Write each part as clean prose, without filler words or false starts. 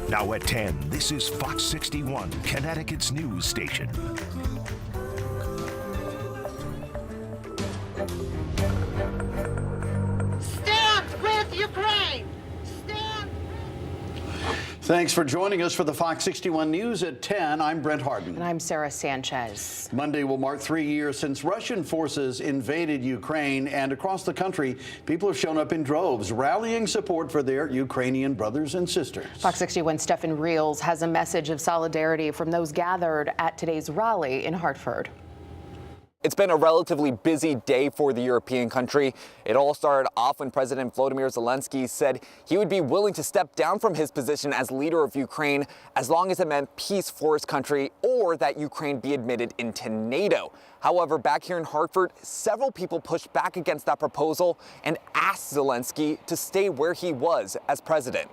Now at 10, this is Fox 61, Connecticut's news station. Stand with Ukraine! Thanks for joining us for the Fox 61 News at 10. I'm Brent Harden. And I'm Sarah Sanchez. Monday will mark 3 years since Russian forces invaded Ukraine, and across the country, people have shown up in droves, rallying support for their Ukrainian brothers and sisters. Fox 61's Stefan Reels has a message of solidarity from those gathered at today's rally in Hartford. It's been a relatively busy day for the European country. It all started off when President Volodymyr Zelensky said he would be willing to step down from his position as leader of Ukraine as long as it meant peace for his country or that Ukraine be admitted into NATO. However, back here in Hartford, several people pushed back against that proposal and asked Zelensky to stay where he was as president.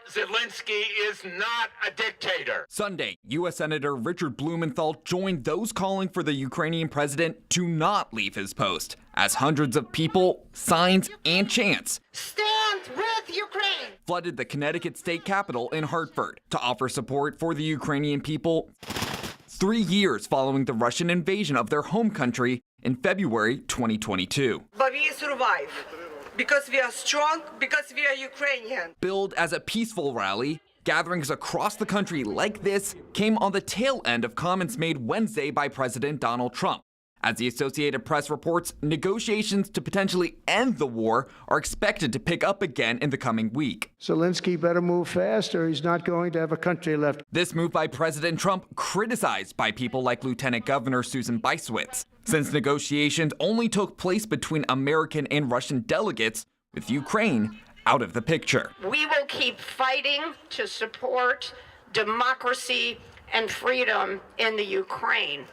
Zelensky is not a dictator. Sunday, U.S. Senator Richard Blumenthal joined those calling for the Ukrainian president to not leave his post, as hundreds of people, signs, and chants Stand with Ukraine! flooded the Connecticut state capitol in Hartford to offer support for the Ukrainian people 3 years following the Russian invasion of their home country in February 2022. But we survive. Because we are strong, because we are Ukrainian. Billed as a peaceful rally, gatherings across the country like this came on the tail end of comments made Wednesday by President Donald Trump. As the Associated Press reports, negotiations to potentially end the war are expected to pick up again in the coming week. Zelensky better move fast or he's not going to have a country left. This move by President Trump criticized by people like Lieutenant Governor Susan Beiswitz, since negotiations only took place between American and Russian delegates, with Ukraine out of the picture. We will keep fighting to support democracy and freedom in the Ukraine.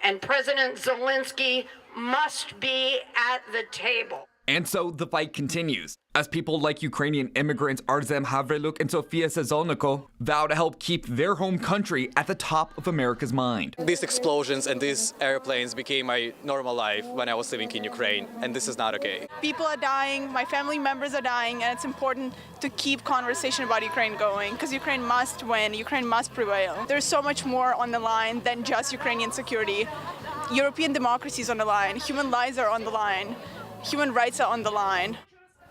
And President Zelensky must be at the table. And so the fight continues, as people like Ukrainian immigrants Artem Havreluk and Sofia Sezonenko vow to help keep their home country at the top of America's mind. These explosions and these airplanes became my normal life when I was living in Ukraine, and this is not okay. People are dying, my family members are dying, and it's important to keep conversation about Ukraine going, because Ukraine must win, Ukraine must prevail. There's so much more on the line than just Ukrainian security. European democracy is on the line, human lives are on the line. Human rights are on the line.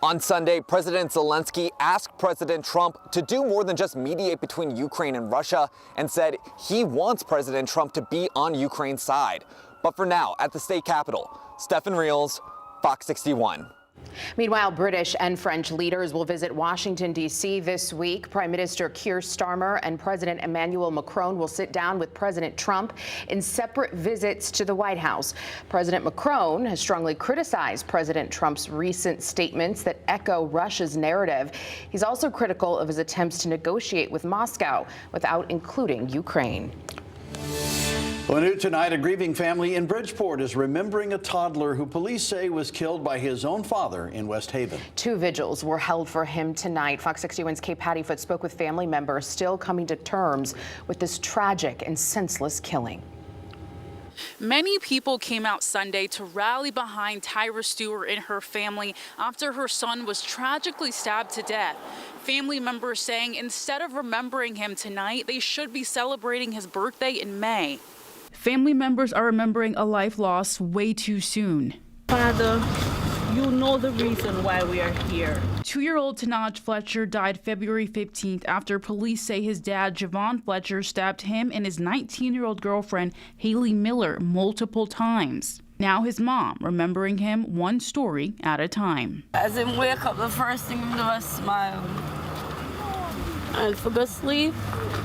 On Sunday, President Zelensky asked President Trump to do more than just mediate between Ukraine and Russia and said he wants President Trump to be on Ukraine's side. But for now, at the state capitol, Stefan Reels, Fox 61. Meanwhile, British and French leaders will visit Washington, D.C. this week. Prime Minister Keir Starmer and President Emmanuel Macron will sit down with President Trump in separate visits to the White House. President Macron has strongly criticized President Trump's recent statements that echo Russia's narrative. He's also critical of his attempts to negotiate with Moscow without including Ukraine. Well, new tonight, a grieving family in Bridgeport is remembering a toddler who police say was killed by his own father in West Haven. 2 vigils were held for him tonight. Fox 61's Kay Pattyfoot spoke with family members still coming to terms with this tragic and senseless killing. Many people came out Sunday to rally behind Tyra Stewart and her family after her son was tragically stabbed to death. Family members saying instead of remembering him tonight, they should be celebrating his birthday in May. Family members are remembering a life lost way too soon. Father, you know the reason why we are here. 2-year-old Tanaj Fletcher died February 15th after police say his dad, Javon Fletcher, stabbed him and his 19-year-old girlfriend, Haley Miller, multiple times. Now his mom remembering him one story at a time. As I wake up, the first thing I do is smile. And for go sleep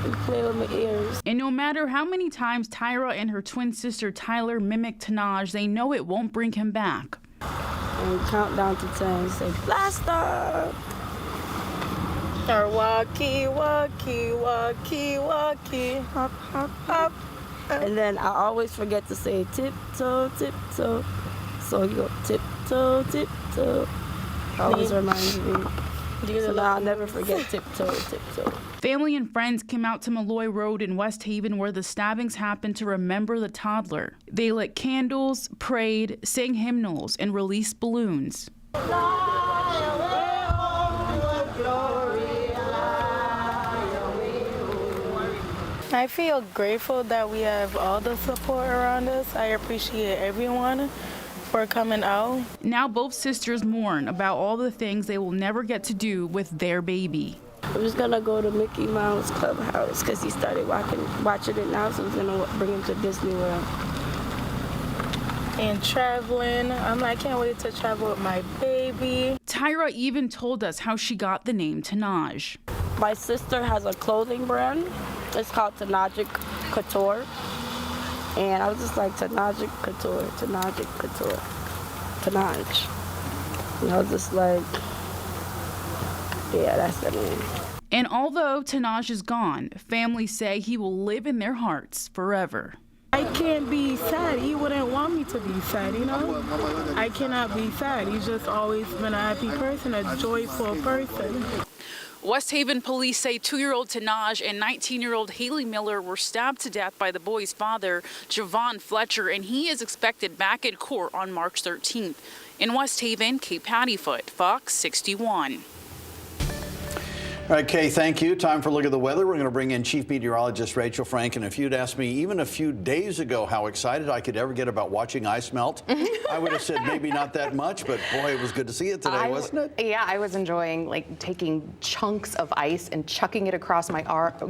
and play with my ears. And no matter how many times Tyra and her twin sister Tyler mimic Tanaj, they know it won't bring him back. And count down to 10 and say, blaster! Or walkie, walkie, walkie, walkie, hop, hop, hop. And then I always forget to say tiptoe, tiptoe. So you go tiptoe, tiptoe. Always reminds me. So now I'll never forget tiptoe, tiptoe. Family and friends came out to Malloy Road in West Haven where the stabbings happened to remember the toddler. They lit candles, prayed, sang hymnals, and released balloons. I feel grateful that we have all the support around us. I appreciate everyone for coming out. Now both sisters mourn about all the things they will never get to do with their baby. I'm just gonna go to Mickey Mouse Clubhouse because he started watching it now, so he's gonna bring him to Disney World. And traveling, I can't wait to travel with my baby. Tyra even told us how she got the name Tanaj. My sister has a clothing brand. It's called Tanajic Couture. And I was just like, Tanajic Couture, Tanajic Couture, Tanaj. And I was just like, yeah, that's the name. And although Tanaj is gone, families say he will live in their hearts forever. I can't be sad. He wouldn't want me to be sad, you know? I cannot be sad. He's just always been a happy person, a joyful person. West Haven police say 2-year-old Tanaj and 19-year-old Haley Miller were stabbed to death by the boy's father, Javon Fletcher, and he is expected back in court on March 13th. In West Haven, Kate Pattyfoot, Fox 61. All right, Kay, thank you. Time for a look at the weather. We're going to bring in Chief Meteorologist Rachel Frank. And if you'd asked me even a few days ago how excited I could ever get about watching ice melt, I would have said maybe not that much, but boy, it was good to see it today, wasn't it? Yeah, I was enjoying taking chunks of ice and chucking it across my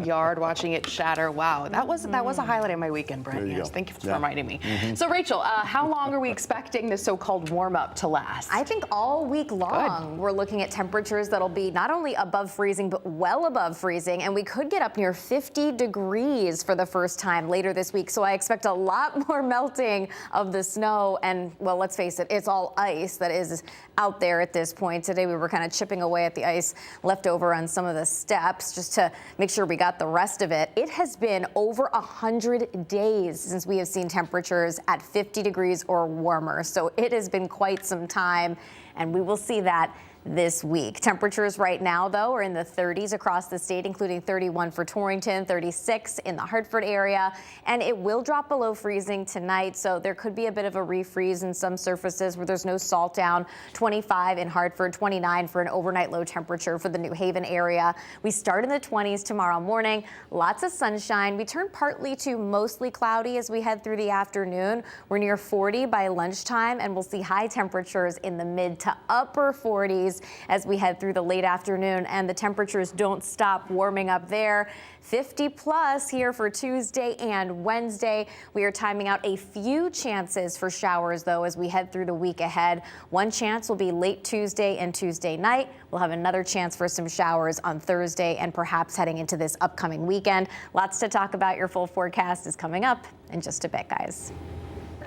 yard, watching it shatter. Wow, that was a highlight of my weekend, Brent. Yes, thank you for reminding me. So Rachel, how long are we expecting this so-called warm-up to last? I think all week long. We're looking at temperatures that'll be not only above freezing, but well above freezing, and we could get up near 50 degrees for the first time later this week. So I expect a lot more melting of the snow, and well, let's face it, it's all ice that is out there at this point. Today we were kind of chipping away at the ice left over on some of the steps just to make sure we got the rest of it. It has been over 100 days since we have seen temperatures at 50 degrees or warmer. So it has been quite some time, and we will see that this week. Temperatures right now, though, are in the 30s across the state, including 31 for Torrington, 36 in the Hartford area, and it will drop below freezing tonight, so there could be a bit of a refreeze in some surfaces where there's no salt down. 25 in Hartford, 29 for an overnight low temperature for the New Haven area. We start in the 20s tomorrow morning. Lots of sunshine. We turn partly to mostly cloudy as we head through the afternoon. We're near 40 by lunchtime, and we'll see high temperatures in the mid to upper 40s as we head through the late afternoon, and the temperatures don't stop warming up there. 50 plus here for Tuesday and Wednesday. We are timing out a few chances for showers, though, as we head through the week ahead. One chance will be late Tuesday and Tuesday night. We'll have another chance for some showers on Thursday and perhaps heading into this upcoming weekend. Lots to talk about. Your full forecast is coming up in just a bit, guys.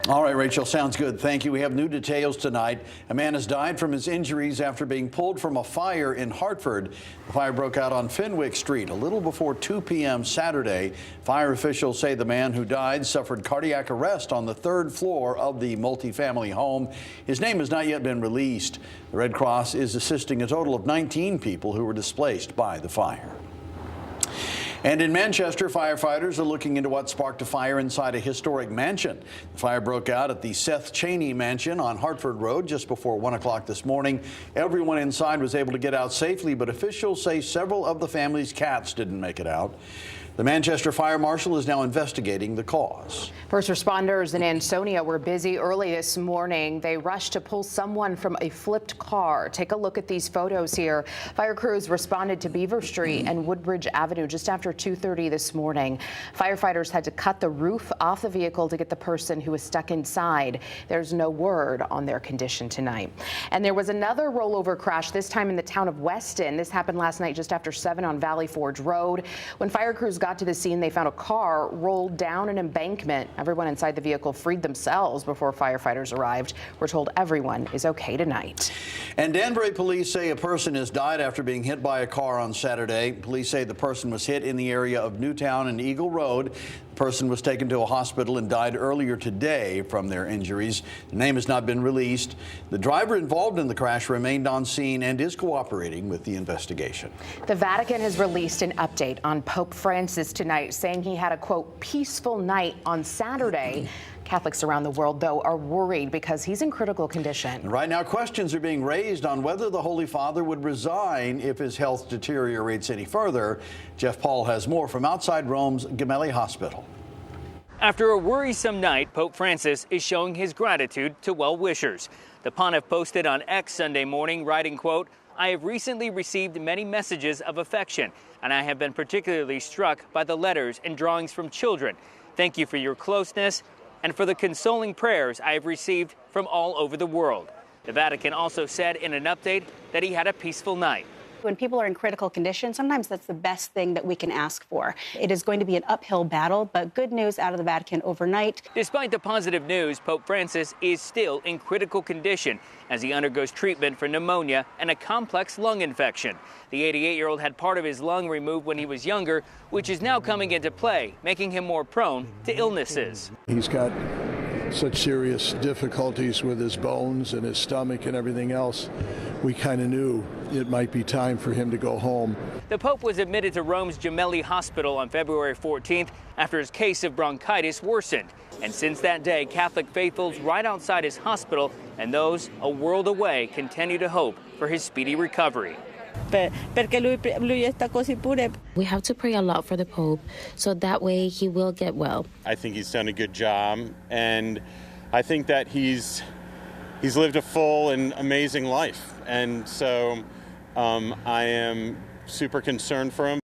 All right, Rachel, sounds good. Thank you. We have new details tonight. A man has died from his injuries after being pulled from a fire in Hartford. The fire broke out on Fenwick Street a little before 2 p.m. Saturday. Fire officials say the man who died suffered cardiac arrest on the 3rd floor of the multifamily home. His name has not yet been released. The Red Cross is assisting a total of 19 people who were displaced by the fire. And in Manchester, firefighters are looking into what sparked a fire inside a historic mansion. The fire broke out at the Seth Cheney Mansion on Hartford Road just before 1 o'clock this morning. Everyone inside was able to get out safely, but officials say several of the family's cats didn't make it out. The Manchester Fire Marshal is now investigating the cause. First responders in Ansonia were busy early this morning. They rushed to pull someone from a flipped car. Take a look at these photos here. Fire crews responded to Beaver Street and Woodbridge Avenue just after 2:30 this morning. Firefighters had to cut the roof off the vehicle to get the person who was stuck inside. There's no word on their condition tonight. And there was another rollover crash, this time in the town of Weston. This happened last night just after 7 on Valley Forge Road. When fire crews got to the scene, they found a car rolled down an embankment. Everyone inside the vehicle freed themselves before firefighters arrived. We're told everyone is okay tonight. And Danbury police say a person has died after being hit by a car on Saturday. Police say the person was hit in the area of Newtown and Eagle Road. The person was taken to a hospital and died earlier today from their injuries. The name has not been released. The driver involved in the crash remained on scene and is cooperating with the investigation. The Vatican has released an update on Pope Francis tonight, saying he had a, quote, peaceful night on Saturday. Catholics around the world, though, are worried because he's in critical condition. And right now, questions are being raised on whether the Holy Father would resign if his health deteriorates any further. Jeff Paul has more from outside Rome's Gemelli Hospital. After a worrisome night, Pope Francis is showing his gratitude to well-wishers. The pontiff posted on X Sunday morning, writing, quote, "I have recently received many messages of affection, and I have been particularly struck by the letters and drawings from children. Thank you for your closeness and for the consoling prayers I have received from all over the world." The Vatican also said in an update that he had a peaceful night. When people are in critical condition, sometimes that's the best thing that we can ask for. It is going to be an uphill battle, but good news out of the Vatican overnight. Despite the positive news, Pope Francis is still in critical condition as he undergoes treatment for pneumonia and a complex lung infection. The 88-year-old had part of his lung removed when he was younger, which is now coming into play, making him more prone to illnesses. He's got such serious difficulties with his bones and his stomach and everything else. We kind of knew it might be time for him to go home. The Pope was admitted to Rome's Gemelli Hospital on February 14th after his case of bronchitis worsened. And since that day, Catholic faithfuls right outside his hospital and those a world away continue to hope for his speedy recovery. We have to pray a lot for the Pope, so that way he will get well. I think he's done a good job, and I think that he's lived a full and amazing life. And so I am super concerned for him.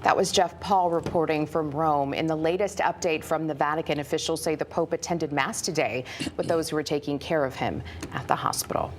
That was Jeff Paul reporting from Rome. In the latest update from the Vatican, officials say the Pope attended Mass today with those who were taking care of him at the hospital.